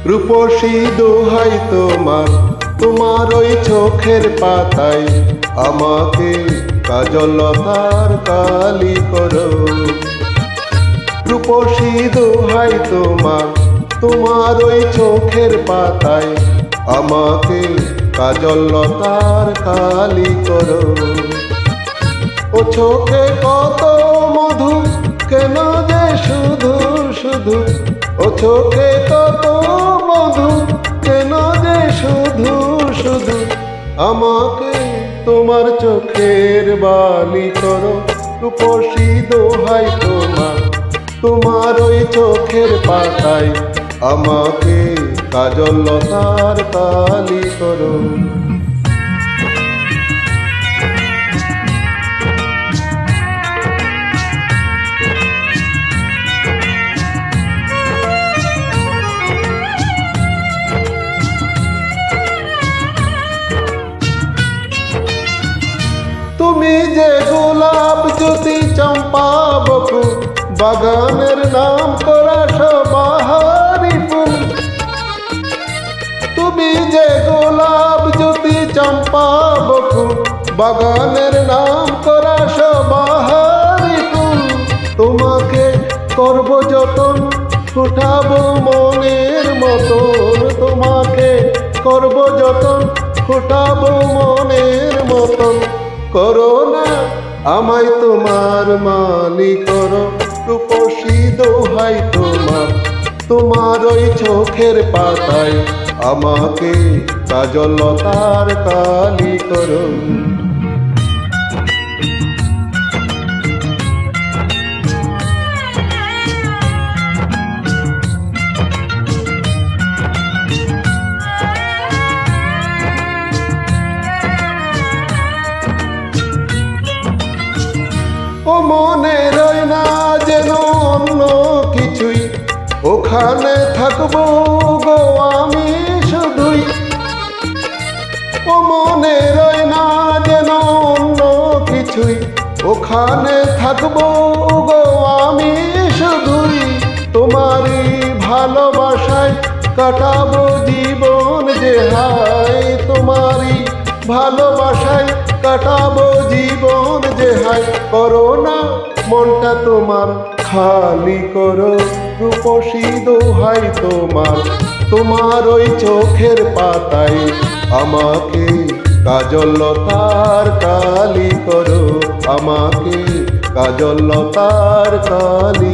রূপসী দোহাই তোমার, তোমার ওই চোখের পাতায় আমাকে কাজলতার কালি করো। রূপসী দোহাই তোমার, তোমার ওই চোখের পাতায় আমাকে কাজলতার কালি করো। ও চোখে কত মধু, কেন যে শুধু শুধু, ও চোখে কত মধু, কেন যে শুধু শুধু, আমাকে তোমার চোখের বালি করো। রূপসী দোহাই তোমার, তোমার ওই চোখের পাতায় আমাকে কাজলতার কালি করো। তুমি যে গোলাপ জ্যোতি চম্পা বকুল, বাগানের নাম করা সবাহারি ফুল। তুমি যে গোলাপ জ্যোতি চম্পা বকুল, বাগানের নাম করা সবাহারি ফুল। তোমাকে করব যতন, ফুটাবো মনের মতন, তোমাকে করব যতন, ফুটাবো মনের মতন। করো না আমায় তোমার মালি করো। রূপসী দোহাই তোমার, তোমার ওই চোখের পাতায় আমাকে কাজলতার কালি করো। ও মনে রয় না যেন অন্য কিছুই, ওখানে থাকবো গো আমি শুধুই। ও মনে রয় না যেন অন্য কিছুই, ওখানে থাকবো গো আমি শুধুই। তোমারই ভালোবাসায় কাটাবো জীবন যে হায়, তোমারই ভালোবাসায় কাটাবো জীবন যে হায়। করো না মনটা তোমার খালি করো। রূপসী দোহাই তোমার, তোমার ওই চোখের পাতায় আমাকে কাজলতার কালি করো, আমাকে কাজলতার কালি